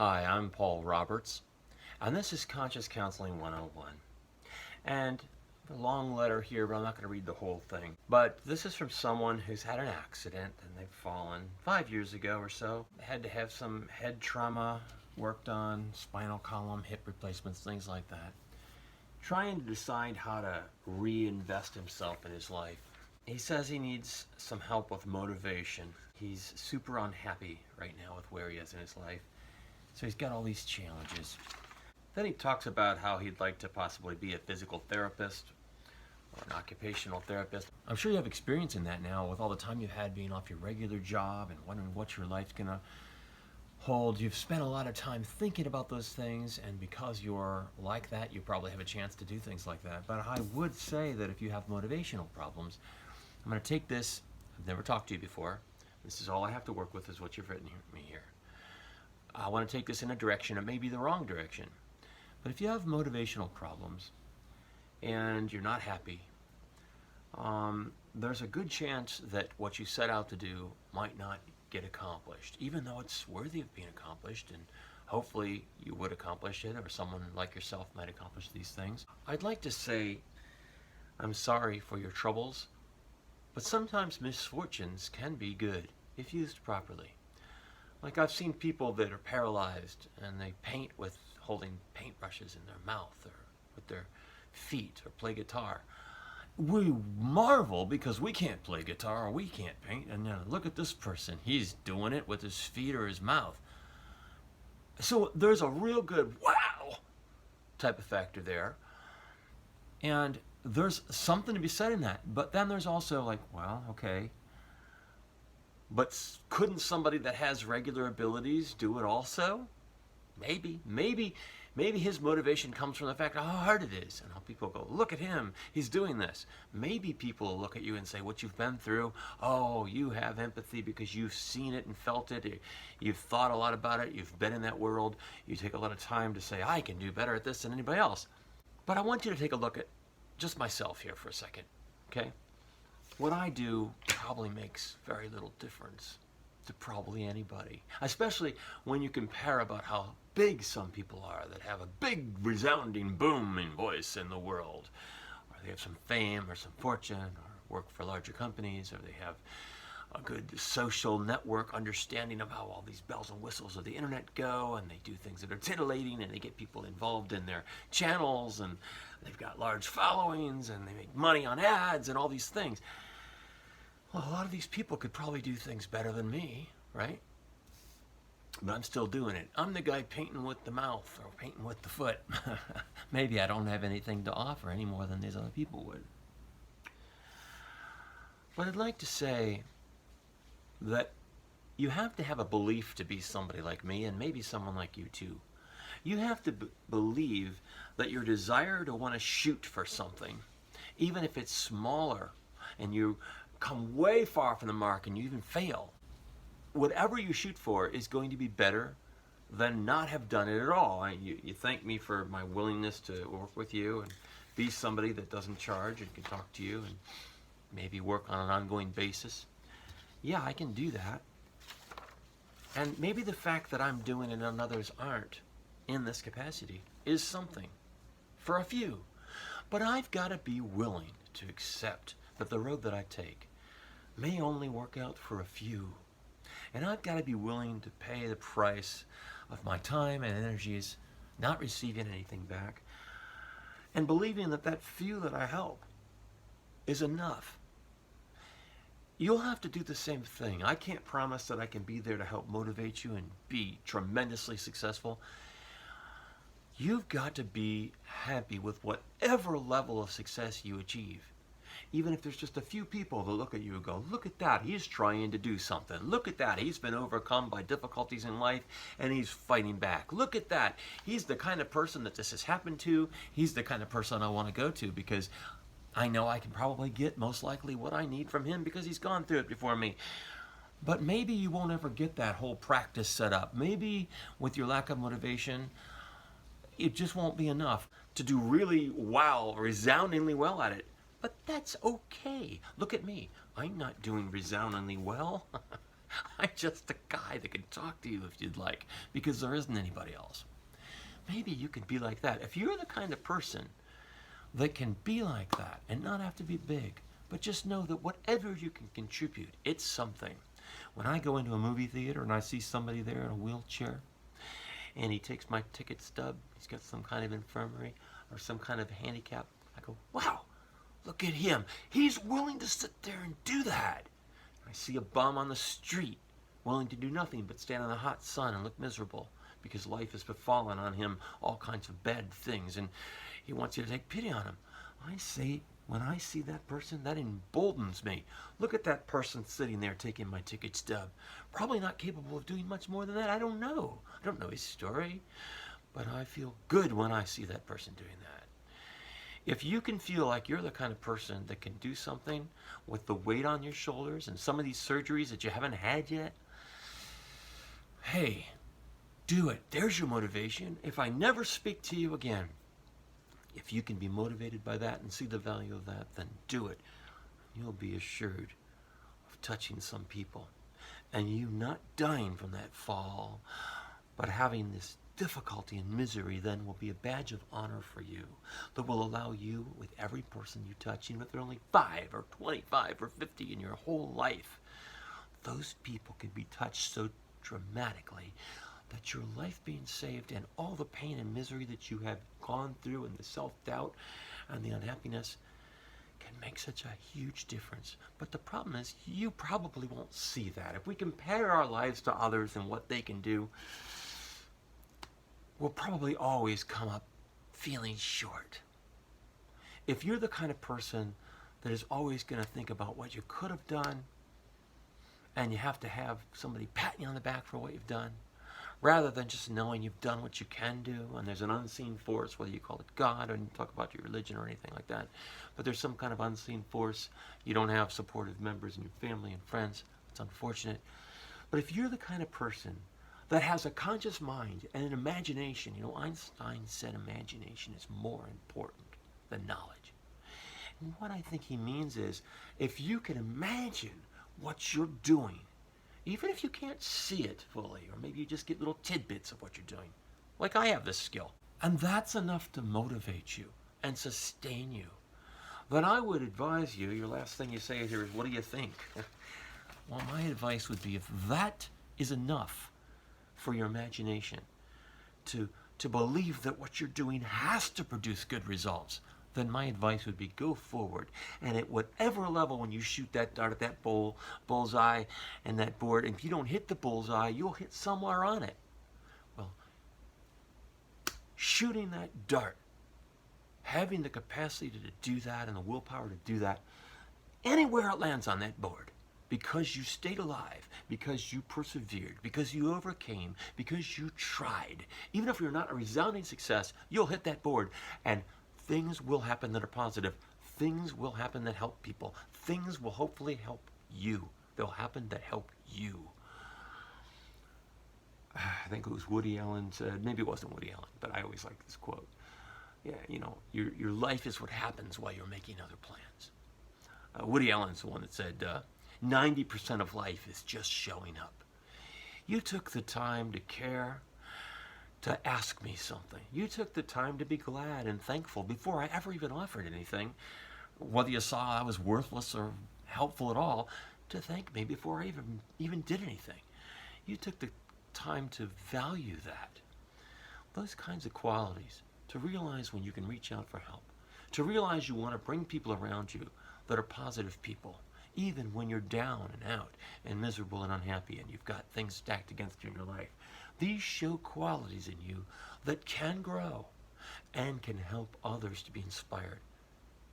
Hi, I'm Paul Roberts, and this is Conscious Counseling 101. And a long letter here, but I'm not going to read the whole thing. But this is from someone who's had an accident and they've fallen 5 years ago or so. They had to have some head trauma worked on, spinal column, hip replacements, things like that. Trying to decide how to reinvest himself in his life. He says he needs some help with motivation. He's super unhappy right now with where he is in his life. So he's got all these challenges. Then he talks about how he'd like to possibly be a physical therapist or an occupational therapist. I'm sure you have experience in that now with all the time you've had being off your regular job and wondering what your life's gonna hold. You've spent a lot of time thinking about those things, and because you're like that, you probably have a chance to do things like that. But I would say that if you have motivational problems, I'm going to take this. I've never talked to you before. This is all I have to work with, is what you've written me here. I want to take this in a direction. It may be the wrong direction. But if you have motivational problems and you're not happy, there's a good chance that what you set out to do might not get accomplished, even though it's worthy of being accomplished, and hopefully you would accomplish it, or someone like yourself might accomplish these things. I'd like to say I'm sorry for your troubles, but sometimes misfortunes can be good if used properly. Like, I've seen people that are paralyzed and they paint with holding paintbrushes in their mouth or with their feet, or play guitar. We marvel because we can't play guitar or we can't paint, and look at this person, he's doing it with his feet or his mouth. So there's a real good wow type of factor there, and there's something to be said in that. But then there's also like, well, okay, but couldn't somebody that has regular abilities do it also? Maybe his motivation comes from the fact of how hard it is, and how people go, look at him, he's doing this. Maybe people will look at you and say, what you've been through, oh, you have empathy because you've seen it and felt it, you've thought a lot about it, you've been in that world, you take a lot of time to say, I can do better at this than anybody else. But I want you to take a look at just myself here for a second, okay? What I do probably makes very little difference to probably anybody, especially when you compare about how big some people are that have a big resounding booming voice in the world, or they have some fame or some fortune, or work for larger companies, or they have a good social network understanding of how all these bells and whistles of the internet go, and they do things that are titillating, and they get people involved in their channels, and they've got large followings, and they make money on ads and all these things. Well, a lot of these people could probably do things better than me, right? But I'm still doing it. I'm the guy painting with the mouth or painting with the foot. Maybe I don't have anything to offer any more than these other people would. But I'd like to say that you have to have a belief to be somebody like me, and maybe someone like you too. You have to believe that your desire to want to shoot for something, even if it's smaller, and you come way far from the mark and you even fail, whatever you shoot for is going to be better than not have done it at all. You thank me for my willingness to work with you and be somebody that doesn't charge and can talk to you and maybe work on an ongoing basis. Yeah, I can do that. And maybe the fact that I'm doing it and others aren't in this capacity is something for a few. But I've got to be willing to accept that the road that I take may only work out for a few. And I've got to be willing to pay the price of my time and energies, not receiving anything back, and believing that that few that I help is enough. You'll have to do the same thing. I can't promise that I can be there to help motivate you and be tremendously successful. You've got to be happy with whatever level of success you achieve. Even if there's just a few people that look at you and go, look at that, he's trying to do something. Look at that, he's been overcome by difficulties in life and he's fighting back. Look at that, he's the kind of person that this has happened to. He's the kind of person I want to go to because I know I can probably get most likely what I need from him because he's gone through it before me. But maybe you won't ever get that whole practice set up. Maybe with your lack of motivation, it just won't be enough to do really well, resoundingly well at it. But that's okay. Look at me. I'm not doing resoundingly well. I'm just a guy that can talk to you if you'd like, because there isn't anybody else. Maybe you can be like that. If you're the kind of person that can be like that and not have to be big, but just know that whatever you can contribute, it's something. When I go into a movie theater and I see somebody there in a wheelchair, and he takes my ticket stub, he's got some kind of infirmary or some kind of handicap, I go, wow, look at him. He's willing to sit there and do that. I see a bum on the street willing to do nothing but stand in the hot sun and look miserable because life has befallen on him all kinds of bad things, and he wants you to take pity on him. I say, when I see that person, that emboldens me. Look at that person sitting there taking my ticket stub. Probably not capable of doing much more than that. I don't know. I don't know his story. But I feel good when I see that person doing that. If you can feel like you're the kind of person that can do something with the weight on your shoulders and some of these surgeries that you haven't had yet, hey, do it. There's your motivation. If I never speak to you again, if you can be motivated by that and see the value of that, then do it. You'll be assured of touching some people. And you not dying from that fall, but having this difficulty and misery then will be a badge of honor for you that will allow you, with every person you touch, even if they're only 5 or 25 or 50 in your whole life, those people can be touched so dramatically that your life being saved and all the pain and misery that you have gone through and the self-doubt and the unhappiness can make such a huge difference. But the problem is you probably won't see that. If we compare our lives to others and what they can do, we'll probably always come up feeling short. If you're the kind of person that is always going to think about what you could have done, and you have to have somebody pat you on the back for what you've done, rather than just knowing you've done what you can do, and there's an unseen force, whether you call it God or you talk about your religion or anything like that, but there's some kind of unseen force. You don't have supportive members in your family and friends. It's unfortunate. But if you're the kind of person that has a conscious mind and an imagination, you know, Einstein said imagination is more important than knowledge. And what I think he means is, if you can imagine what you're doing, even if you can't see it fully, or maybe you just get little tidbits of what you're doing, like I have this skill, and that's enough to motivate you and sustain you, then I would advise you, your last thing you say here is, what do you think? Well, my advice would be, if that is enough for your imagination to believe that what you're doing has to produce good results, then my advice would be, go forward. And at whatever level, when you shoot that dart at that bullseye and that board, and if you don't hit the bullseye, you'll hit somewhere on it. Well, shooting that dart, having the capacity to do that and the willpower to do that, anywhere it lands on that board, because you stayed alive, because you persevered, because you overcame, because you tried, even if you're not a resounding success, you'll hit that board, and things will happen that are positive. Things will happen that help people. Things will hopefully help you. They'll happen that help you. I think it was Woody Allen said, maybe it wasn't Woody Allen, but I always like this quote. Yeah, you know, your life is what happens while you're making other plans. Woody Allen's the one that said, 90% of life is just showing up. You took the time to care, to ask me something. You took the time to be glad and thankful before I ever even offered anything, whether you saw I was worthless or helpful at all, to thank me before I even did anything. You took the time to value that. Those kinds of qualities, to realize when you can reach out for help, to realize you want to bring people around you that are positive people, even when you're down and out and miserable and unhappy and you've got things stacked against you in your life. These show qualities in you that can grow and can help others to be inspired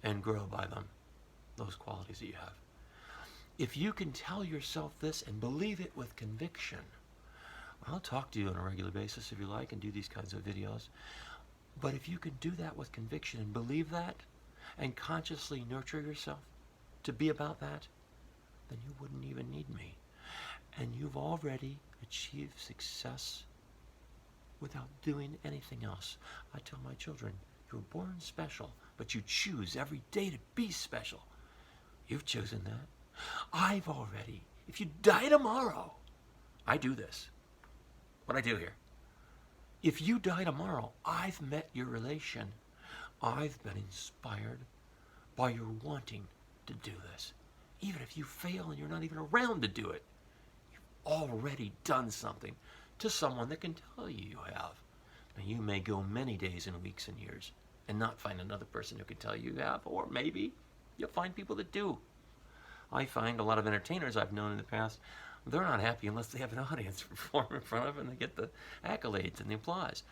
and grow by them, those qualities that you have. If you can tell yourself this and believe it with conviction, I'll talk to you on a regular basis if you like and do these kinds of videos. But if you can do that with conviction and believe that and consciously nurture yourself to be about that, then you wouldn't even need me. And you've already achieved success without doing anything else. I tell my children, you're born special, but you choose every day to be special. You've chosen that. I've already If you die tomorrow, I do this. What I do here. If you die tomorrow, I've met your relation. I've been inspired by your wanting to do this. Even if you fail and you're not even around to do it, you've already done something to someone that can tell you you have. Now, you may go many days and weeks and years and not find another person who can tell you have, or maybe you'll find people that do. I find a lot of entertainers I've known in the past, they're not happy unless they have an audience to perform in front of and they get the accolades and the applause.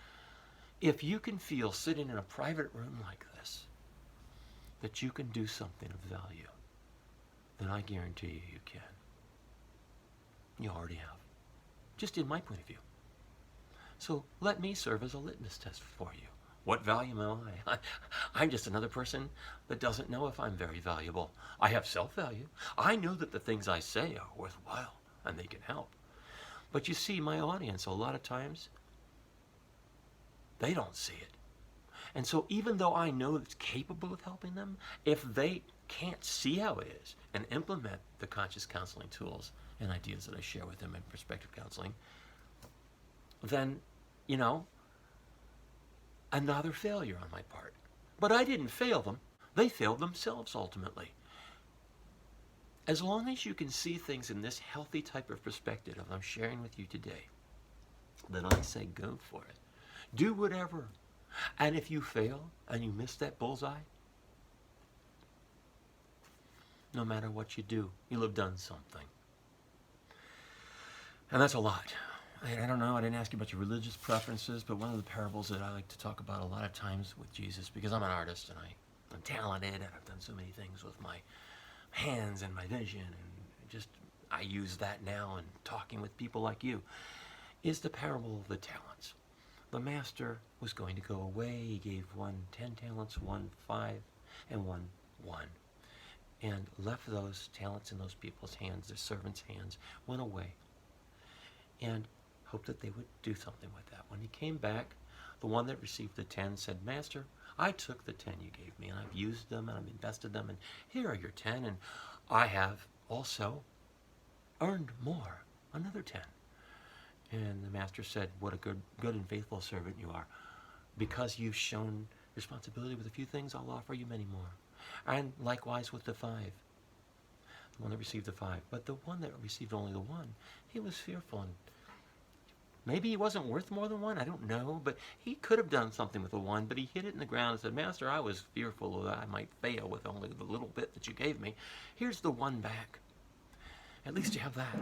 If you can feel sitting in a private room like this that you can do something of value, then I guarantee you can. You already have. Just in my point of view. So let me serve as a litmus test for you. What value am I? I'm just another person that doesn't know if I'm very valuable. I have self-value. I know that the things I say are worthwhile and they can help. But you see, my audience, a lot of times, they don't see it. And so even though I know it's capable of helping them, if they can't see how it is and implement the conscious counseling tools and ideas that I share with them in perspective counseling, then, another failure on my part. But I didn't fail them. They failed themselves ultimately. As long as you can see things in this healthy type of perspective I'm sharing with you today, then I say go for it. Do whatever. And if you fail and you miss that bullseye, no matter what you do, you'll have done something. And that's a lot. I don't know, I didn't ask you about your religious preferences, but one of the parables that I like to talk about a lot of times with Jesus, because I'm an artist and I'm talented and I've done so many things with my hands and my vision, and just I use that now in talking with people like you, is the parable of the talents. The master was going to go away. He gave one 10 talents, one 5, and one 1. And left those talents in those people's hands, their servants' hands, went away. And hoped that they would do something with that. When he came back, the one that received the 10 said, Master, I took the 10 you gave me, and I've used them, and I've invested them, and here are your 10, and I have also earned more, another 10. And the master said, what a good and faithful servant you are. Because you've shown responsibility with a few things, I'll offer you many more. And likewise with the 5. The one that received the 5. But the one that received only the 1, he was fearful. And maybe he wasn't worth more than 1, I don't know. But he could have done something with the 1, but he hid it in the ground and said, Master, I was fearful that I might fail with only the little bit that you gave me. Here's the 1 back. At least you have that.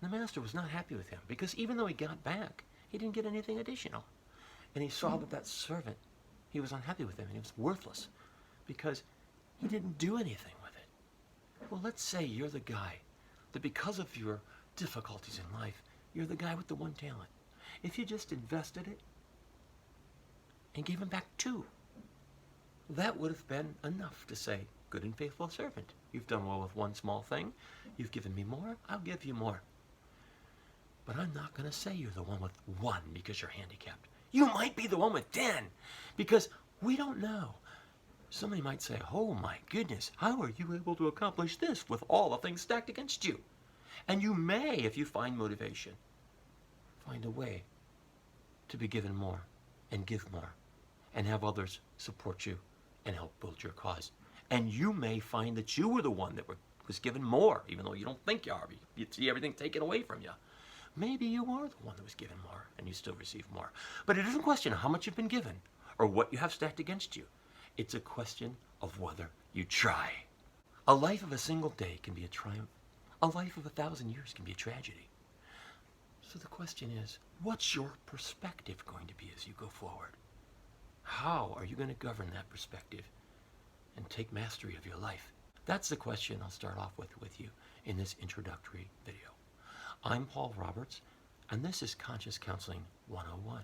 And the master was not happy with him, because even though he got back, he didn't get anything additional. And he saw that servant, he was unhappy with him, and he was worthless, because he didn't do anything with it. Well, let's say you're the guy that because of your difficulties in life, you're the guy with the 1 talent. If you just invested it and gave him back 2, that would have been enough to say, good and faithful servant. You've done well with 1 small thing. You've given me more. I'll give you more. But I'm not going to say you're the one with 1 because you're handicapped. You might be the one with 10 because we don't know. Somebody might say, oh my goodness, how are you able to accomplish this with all the things stacked against you? And you may, if you find motivation, find a way to be given more and give more and have others support you and help build your cause. And you may find that you were the one that was given more, even though you don't think you are. You see everything taken away from you. Maybe you are the one that was given more and you still receive more. But it isn't a question of how much you've been given or what you have stacked against you. It's a question of whether you try. A life of a single day can be a triumph. A life of 1,000 years can be a tragedy. So the question is, what's your perspective going to be as you go forward? How are you going to govern that perspective and take mastery of your life? That's the question I'll start off with you in this introductory video. I'm Paul Roberts, and this is Conscious Counseling 101.